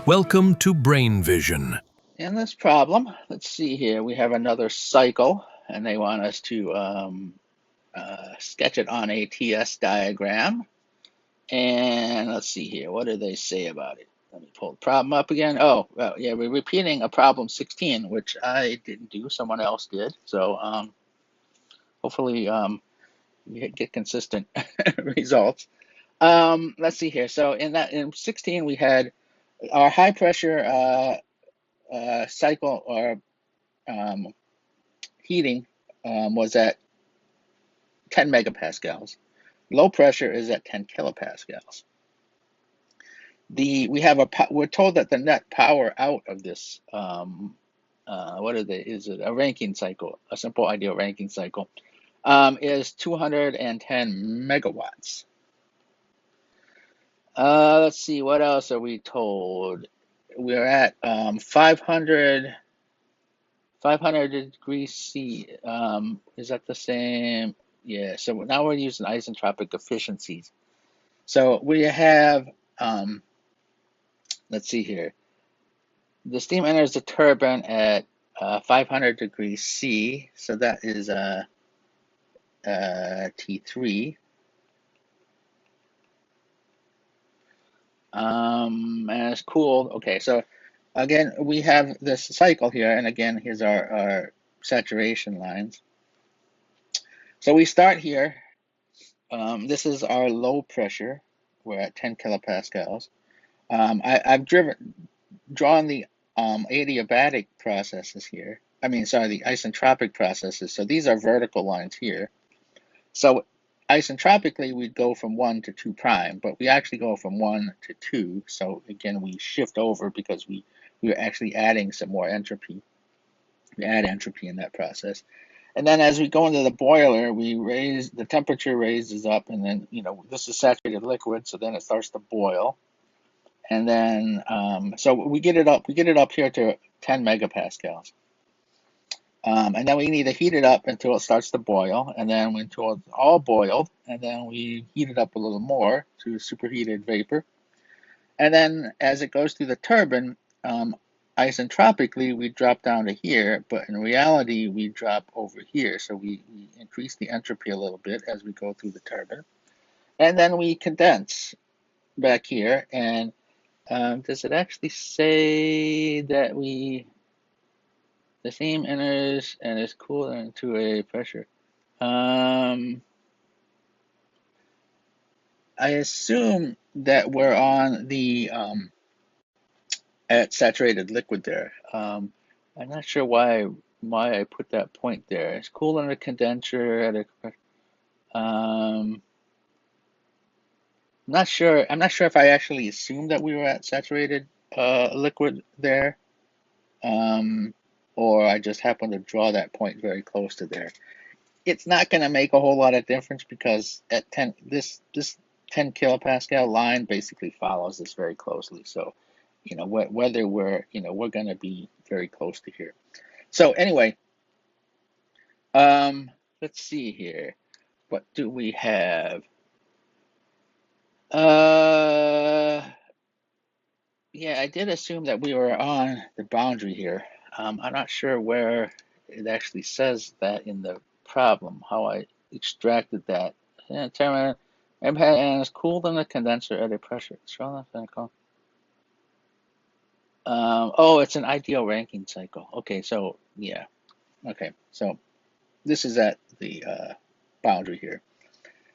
Welcome to Brain Vision. In this problem, let's see here, we have another cycle, and they want us to sketch it on a TS diagram. And let's see here, what do they say about it? Let me pull the problem up again. Oh, well, yeah, we're repeating a problem 16, which I didn't do, someone else did. So hopefully we get consistent results. Let's see here. So in 16, we had our high pressure cycle or um, heating was at 10 megapascals. Low pressure is at 10 kilopascals. We're told that the net power out of this is it a Rankine cycle, a simple ideal Rankine cycle, is 210 megawatts. Let's see, what else are we told? We're at 500 degrees C. Is that the same? Yeah, so now we're using isentropic efficiencies. So we have, let's see here. The steam enters the turbine at 500 degrees C, so that is T3. And it's cooled. Okay, so again, we have this cycle here, and again, here's our saturation lines. So we start here. This is our low pressure. We're at 10 kilopascals. I've drawn the adiabatic processes here. The isentropic processes. So these are vertical lines here. So isentropically, we'd go from 1 to 2 prime, but we actually go from 1 to 2. So again, we shift over because we're actually adding some more entropy. We add entropy in that process. And then as we go into the boiler, the temperature raises up, and then, this is saturated liquid, so then it starts to boil. And then, so we get it up here to 10 megapascals. And then we need to heat it up until it starts to boil, and then until it's all boiled, and then we heat it up a little more to superheated vapor. And then as it goes through the turbine, isentropically, we drop down to here, but in reality, we drop over here. So we increase the entropy a little bit as we go through the turbine. And then we condense back here. And does it actually say that the steam enters and is cooled into a pressure? I assume that we're on the at saturated liquid there. I'm not sure why I put that point there. It's cooled in a condenser at a. Not sure. I'm not sure if I actually assumed that we were at saturated liquid there, or I just happened to draw that point very close to there. It's not going to make a whole lot of difference because at 10, this 10 kilopascal line basically follows this very closely. So, whether we're going to be very close to here. So anyway, let's see here. What do we have? Yeah, I did assume that we were on the boundary here. I'm not sure where it actually says that in the problem, how I extracted that. And it's cooled in the condenser at a pressure. Oh, it's an ideal Rankine cycle. Okay, so yeah. Okay, so this is at the boundary here.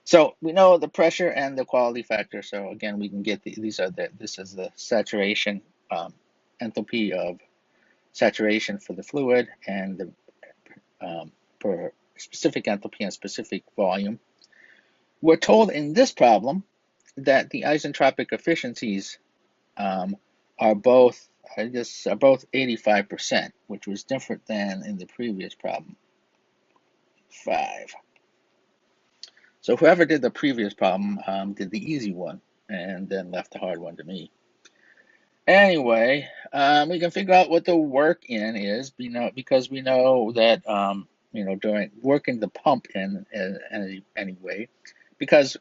So we know the pressure and the quality factor. So again, we can get this is the saturation enthalpy of saturation for the fluid and the per specific enthalpy and specific volume. We're told in this problem that the isentropic efficiencies are both 85%, which was different than in the previous problem 5. So whoever did the previous problem did the easy one and then left the hard one to me. Anyway, we can figure out what the work in is, because we know that during working the pump in anyway, because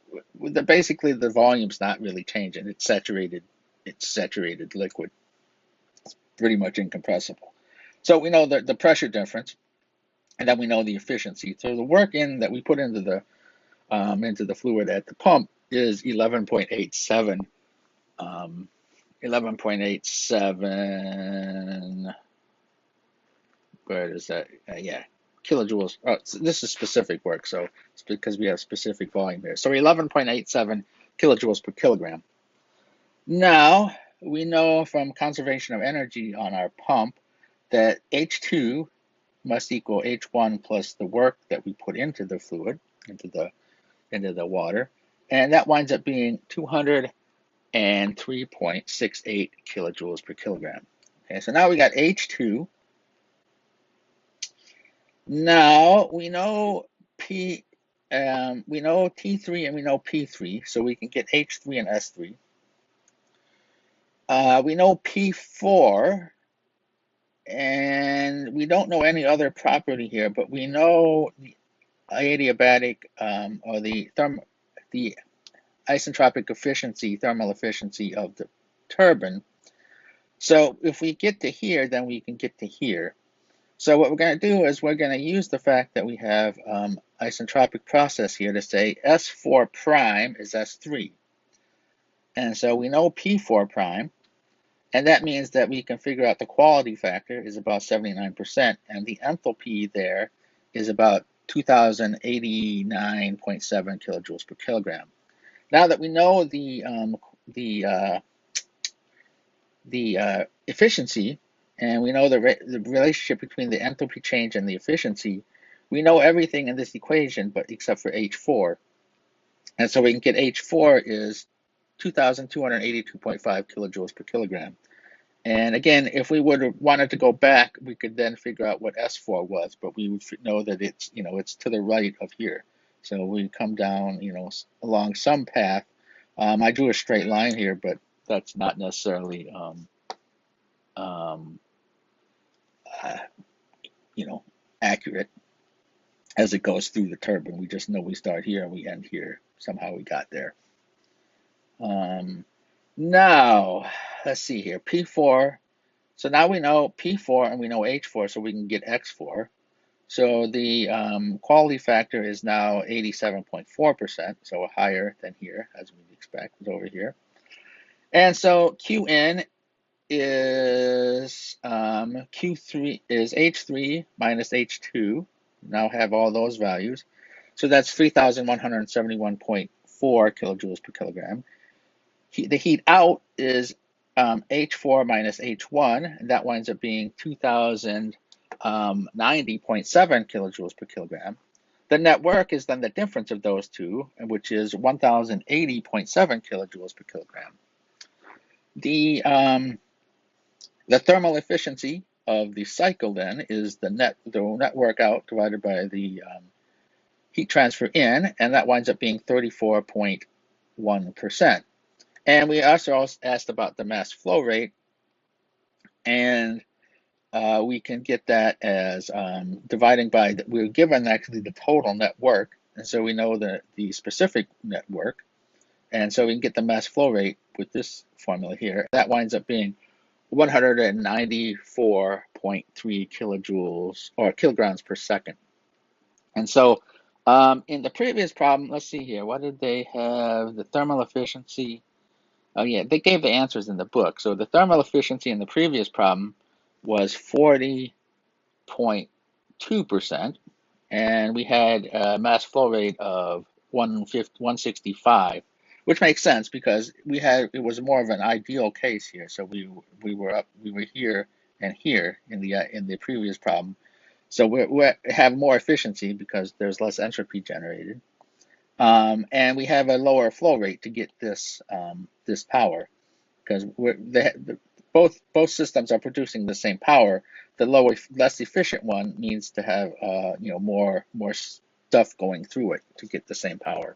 basically the volume's not really changing. It's saturated liquid. pretty much incompressible. So we know the pressure difference, and then we know the efficiency. So the work that we put into the fluid at the pump is 11.87. 11.87. Where is that? Yeah, kilojoules. Oh, so this is specific work, so it's because we have specific volume here. So 11.87 kilojoules per kilogram. Now, we know from conservation of energy on our pump that H2 must equal H1 plus the work that we put into the fluid, into the water, and that winds up being 203.68 kilojoules per kilogram. Okay, so now we got H2. Now we know we know T3 and we know P3, so we can get H3 and S3. We know P4, and we don't know any other property here, but we know the adiabatic or the isentropic efficiency, thermal efficiency of the turbine. So if we get to here, then we can get to here. So what we're going to do is we're going to use the fact that we have isentropic process here to say S4 prime is S3. And so we know P4 prime, and that means that we can figure out the quality factor is about 79%, and the enthalpy there is about 2089.7 kilojoules per kilogram. Now that we know the efficiency, and we know the relationship between the enthalpy change and the efficiency, we know everything in this equation, but except for H4. And so we can get H4 is 2,282.5 kilojoules per kilogram. And again, if we would have wanted to go back, we could then figure out what S4 was, but we would know that it's, it's to the right of here. So we come down, along some path. I drew a straight line here, but that's not necessarily, accurate as it goes through the turbine. We just know we start here and we end here. Somehow we got there. Now, let's see here, P4. So now we know P4 and we know H4, so we can get X4. So the quality factor is now 87.4%, so higher than here, as we'd expect, is over here. And so Qn is Q3 is H3 minus H2. Now have all those values. So that's 3,171.4 kilojoules per kilogram. The heat out is H4 minus H1, and that winds up being 2,090.7 kilojoules per kilogram. The net work is then the difference of those two, which is 1,080.7 kilojoules per kilogram. The thermal efficiency of the cycle then is the net work out divided by the heat transfer in, and that winds up being 34.1%. And we also asked about the mass flow rate, and we can get that as dividing by, we're given actually the total net work, and so we know the specific net work, and so we can get the mass flow rate with this formula here. That winds up being 194.3 kilojoules or kilograms per second. And so in the previous problem, let's see here, what did they have? The thermal efficiency. Oh yeah, they gave the answers in the book. So the thermal efficiency in the previous problem was 40.2%, and we had a mass flow rate of 165, which makes sense because it was more of an ideal case here. So we were here and here in the previous problem. So we have more efficiency because there's less entropy generated. And we have a lower flow rate to get this power, because both systems are producing the same power. The less efficient one needs to have more stuff going through it to get the same power.